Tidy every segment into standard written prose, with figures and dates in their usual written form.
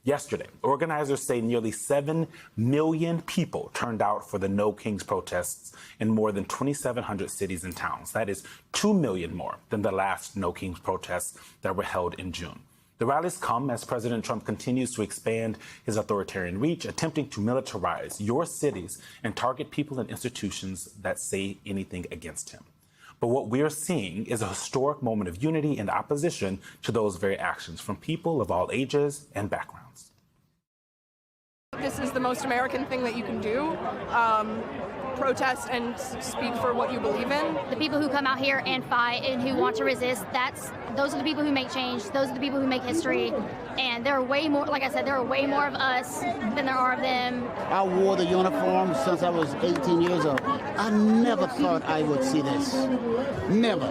Yesterday, organizers say nearly 7 million people turned out for the No Kings protests in more than 2,700 cities and towns. That is 2 million more than the last No Kings protests that were held in June. The rallies come as President Trump continues to expand his authoritarian reach, attempting to militarize your cities and target people and institutions that say anything against him. But what we're seeing is a historic moment of unity and opposition to those very actions from people of all ages and backgrounds. This is the most American thing that you can do. Protest and speak for what you believe in. The people who come out here and fight and who want to resist, those are the people who make change. Those are the people who make history. And there are way more, like I said, there are way more of us than there are of them. I wore the uniform since I was 18 years old. I never thought I would see this. Never.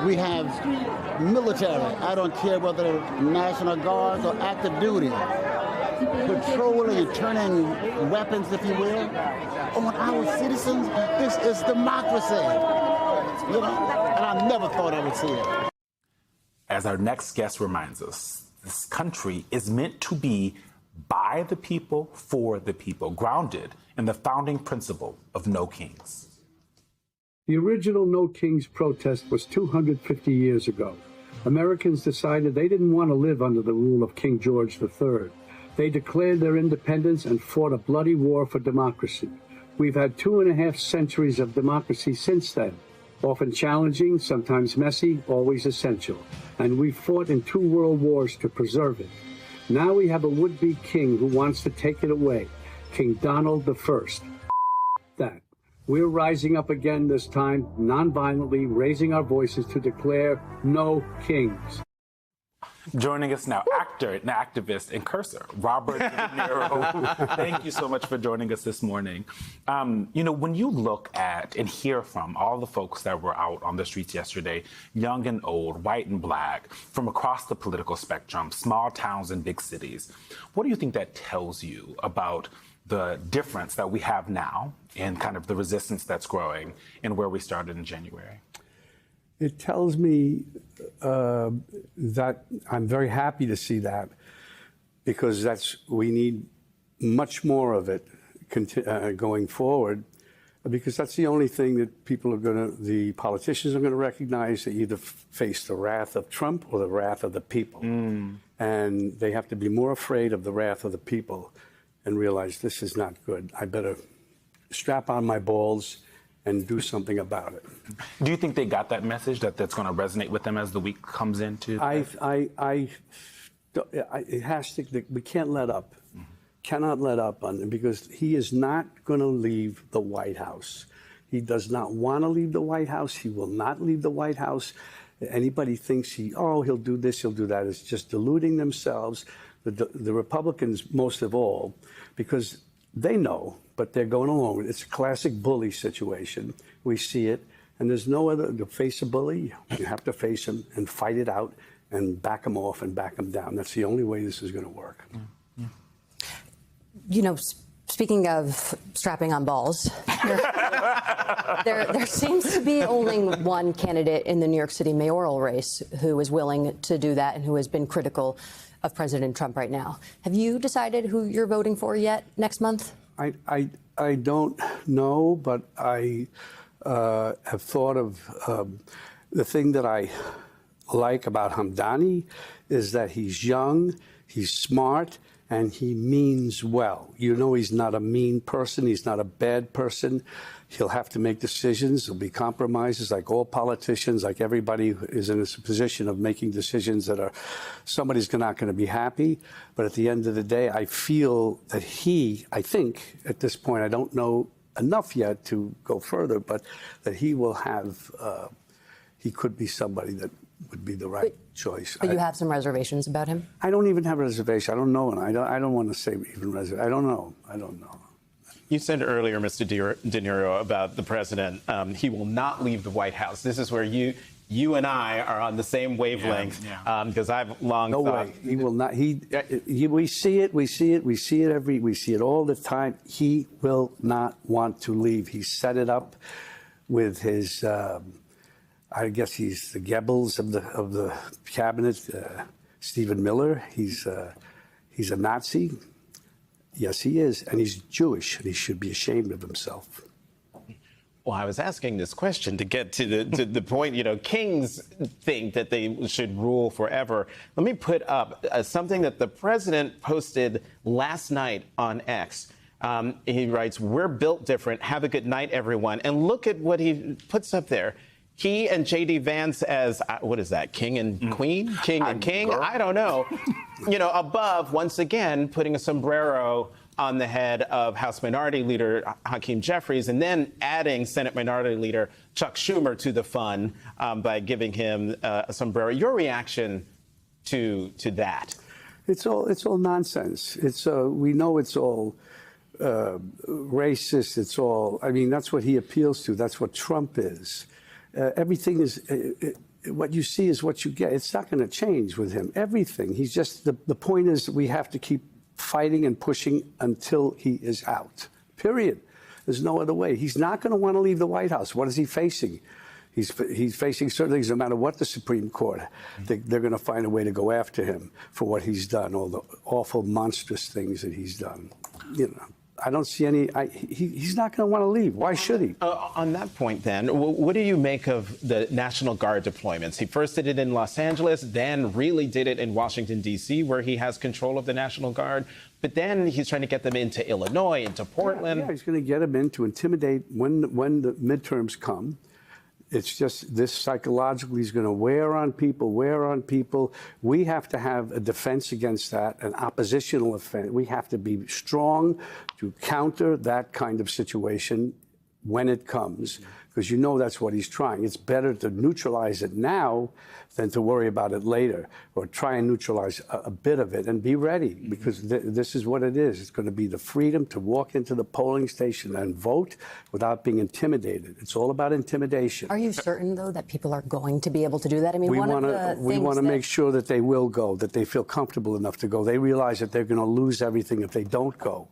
We have military. I don't care whether National Guard or active duty, patrolling and turning weapons, if you will, on our citizens. This is democracy, and I never thought I would see it. As our next guest reminds us, this country is meant to be by the people, for the people, grounded in the founding principle of No Kings. The original No Kings protest was 250 years ago. Americans decided they didn't want to live under the rule of King George III. They declared their independence and fought a bloody war for democracy. We've had 2.5 centuries of democracy since then, often challenging, sometimes messy, always essential. And we fought in 2 world wars to preserve it. Now we have a would-be king who wants to take it away, King Donald I. That. We're rising up again this time, non-violently, raising our voices to declare no kings. Joining us now, actor and activist and cursor, Robert De Niro. Thank you so much for joining us this morning. When you look at and hear from all the folks that were out on the streets yesterday, young and old, white and black, from across the political spectrum, small towns and big cities, what do you think that tells you about the difference that we have now and kind of the resistance that's growing and where we started in January? It tells me that I'm very happy to see that, because we need much more of it going forward, because that's the only thing that the politicians are going to recognize. They either face the wrath of Trump or the wrath of the people. And they have to be more afraid of the wrath of the people and realize this is not good. I better strap on my balls and do something about it. Do you think they got that message, that's going to resonate with them as the week comes into? It has to. We can't let up. Cannot let up on him, because he is not going to leave the White House. He does not want to leave the White House. He will not leave the White House. Anybody thinks he'll do this, he'll do that, is just deluding themselves. The Republicans, most of all, because they know, but they're going along with it. It's a classic bully situation. We see it, and there's no other to face a bully. You have to face him and fight it out and back him off and back him down. That's the only way this is going to work. Speaking of strapping on balls, there seems to be only one candidate in the New York City mayoral race who is willing to do that and who has been critical of President Trump right now. Have you decided who you're voting for yet next month? I don't know, but I have thought of the thing that I like about Hamdani is that he's young, he's smart, and he means well. He's not a mean person. He's not a bad person. He'll have to make decisions. There'll be compromises, like all politicians, like everybody who is in a position of making decisions that somebody's not going to be happy. But at the end of the day, I feel that I think at this point, I don't know enough yet to go further, but that he will have, he could be somebody that would be the right choice. But you have some reservations about him? I don't even have a reservation. I don't know. And I don't want to say even reservation. I don't know. You said earlier, Mr. De Niro, about the president, he will not leave the White House. This is where you and I are on the same wavelength, because I've long thought... No way. He will not. We see it all the time. He will not want to leave. He set it up with his... I guess he's the Goebbels of the cabinet, Stephen Miller. He He's a Nazi. Yes, he is. And he's Jewish, and he should be ashamed of himself. Well, I was asking this question to get to the point, kings think that they should rule forever. Let me put up something that the president posted last night on X. He writes, "We're built different. Have a good night, everyone." And look at what he puts up there. He and J.D. Vance as, what is that, king and queen? King and king? I don't know. Above, once again, putting a sombrero on the head of House Minority Leader Hakeem Jeffries, and then adding Senate Minority Leader Chuck Schumer to the fun by giving him a sombrero. Your reaction to that? It's all nonsense. We know it's all racist. It's all. I mean, that's what he appeals to. That's what Trump is. Everything is. What you see is what you get. It's not going to change with him. Everything. He's just. The point is we have to keep fighting and pushing until he is out. Period. There's no other way. He's not going to want to leave the White House. What is he facing? He's facing certain things. No matter what the Supreme Court, they're going to find a way to go after him for what he's done, all the awful, monstrous things that he's done. I don't see any. He's not going to want to leave. Why should he? On that point, then, what do you make of the National Guard deployments? He first did it in Los Angeles, then really did it in Washington, D.C., where he has control of the National Guard. But then he's trying to get them into Illinois, into Portland. Yeah, he's going to get them in to intimidate when the midterms come. It's just this psychologically is going to wear on people. We have to have a defense against that, an oppositional offense. We have to be strong to counter that kind of situation when it comes, because that's what he's trying. It's better to neutralize it now than to worry about it later, or try and neutralize a bit of it and be ready, because this is what it is. It's going to be the freedom to walk into the polling station and vote without being intimidated. It's all about intimidation. Are you certain, though, that people are going to be able to do that? I mean, we want to make sure that they will go, that they feel comfortable enough to go. They realize that they're going to lose everything if they don't go.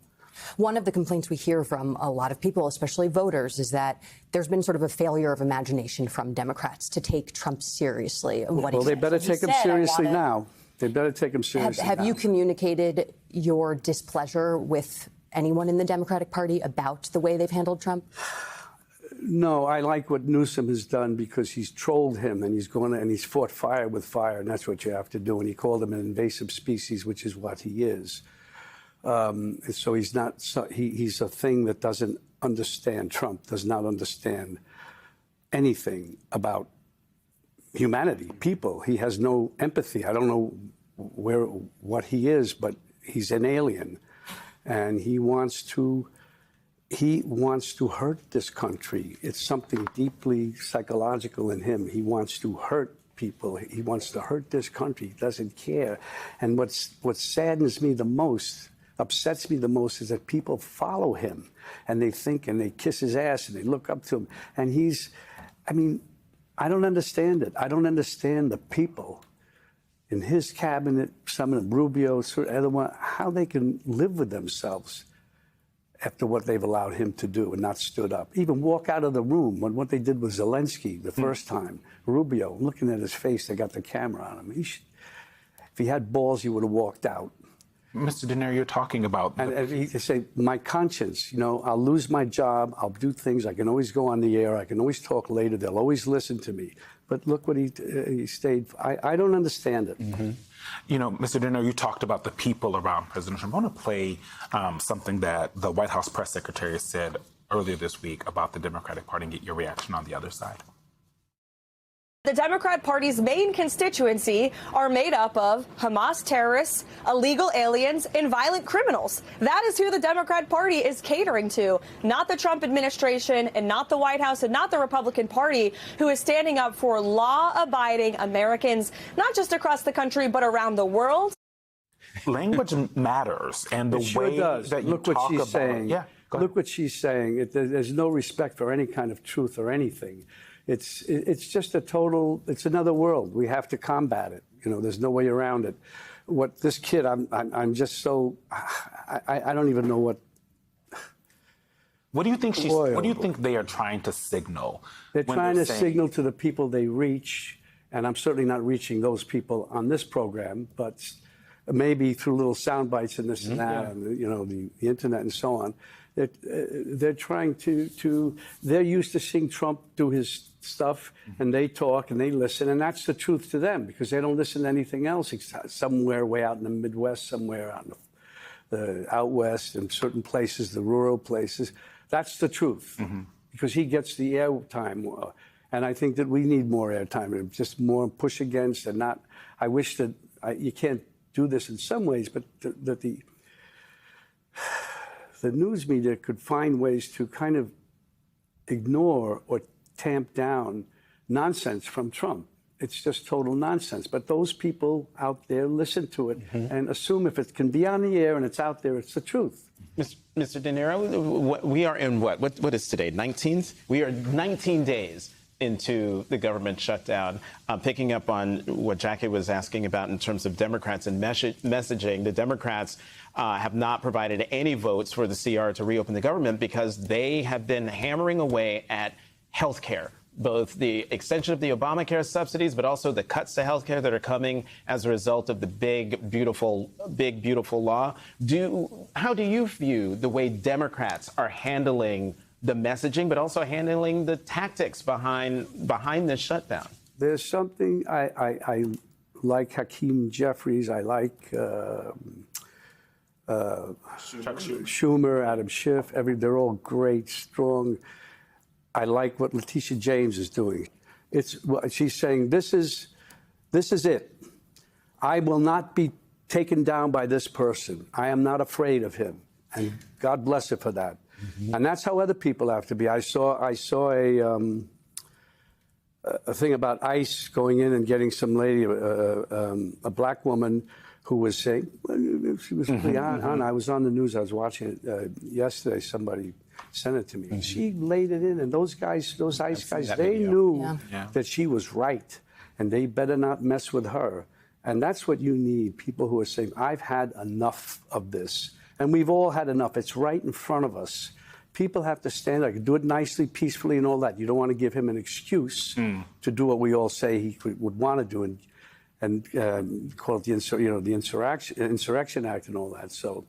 One of the complaints we hear from a lot of people, especially voters, is that there's been sort of a failure of imagination from Democrats to take Trump seriously. Well, they better take him seriously now. They better take him seriously now. Have you communicated your displeasure with anyone in the Democratic Party about the way they've handled Trump? No, I like what Newsom has done, because he's trolled him and he's fought fire with fire, and that's what you have to do. And he called him an invasive species, which is what he is. So he's not. He's a thing that doesn't understand. Trump does not understand anything about humanity, people. He has no empathy. I don't know what he is, but he's an alien, and he wants to hurt this country. It's something deeply psychological in him. He wants to hurt people. He wants to hurt this country. He doesn't care. And what saddens me the most, upsets me the most, is that people follow him and they think and they kiss his ass and they look up to him. And I don't understand it. I don't understand the people in his cabinet, some of them, Rubio, other one, how they can live with themselves after what they've allowed him to do and not stood up. Even walk out of the room when what they did with Zelensky the first time. Rubio, looking at his face, they got the camera on him. If he had balls, he would have walked out. Mr. Deniro, you're talking about... And he say, my conscience, I'll lose my job, I'll do things, I can always go on the air, I can always talk later, they'll always listen to me. But look what he stayed... I don't understand it. Mm-hmm. Mr. Deniro, you talked about the people around President Trump. I want to play something that the White House press secretary said earlier this week about the Democratic Party and get your reaction on the other side. The Democrat Party's main constituency are made up of Hamas terrorists, illegal aliens, and violent criminals. That is who the Democrat Party is catering to, not the Trump administration and not the White House and not the Republican Party, who is standing up for law-abiding Americans, not just across the country, but around the world. Language matters, and the way that you look what talk she's about saying. Yeah, look what she's saying. There's no respect for any kind of truth or anything. It's just it's another world. We have to combat it. There's no way around it. What this kid, I'm just so, I don't even know what. What do you think what do you think they are trying to signal? They're trying to signal to the people they reach, and I'm certainly not reaching those people on this program, but maybe through little sound bites and this and that, and the internet and so on. They're trying they're used to seeing Trump do his stuff, and they talk and they listen, and that's the truth to them because they don't listen to anything else. Somewhere way out in the Midwest, somewhere out in the out west, in certain places, the rural places, that's the truth because he gets the airtime. And I think that we need more airtime, just more push against and not. I wish that you can't do this in some ways, but that the news media could find ways to kind of ignore or tamp down nonsense from Trump. It's just total nonsense. But those people out there listen to it and assume if it can be on the air and it's out there, it's the truth. Mr. De Niro, we are in what is today, 19th? We are 19 days into the government shutdown. Picking up on what Jackie was asking about in terms of Democrats and messaging, the Democrats have not provided any votes for the CR to reopen the government because they have been hammering away at health care, both the extension of the Obamacare subsidies, but also the cuts to health care that are coming as a result of the big, beautiful law. How do you view the way Democrats are handling the messaging, but also handling the tactics behind this shutdown? There's something I like Hakeem Jeffries. I like Schumer, Adam Schiff. They're all great, strong. I like what Letitia James is doing. She's saying this is it. I will not be taken down by this person. I am not afraid of him, and God bless her for that. And that's how other people have to be. I saw a thing about ICE going in and getting some lady, a black woman, who was saying she was pretty on. I was on the news. I was watching it yesterday. Somebody sent it to me. She laid it in, and those ICE guys, they knew that she was right, and they better not mess with her. And that's what you need, people who are saying, I've had enough of this. And we've all had enough. It's right in front of us. People have to stand up, do it nicely, peacefully, and all that. You don't want to give him an excuse to do what we all say he would want to do and call it the Insurrection Act and all that. So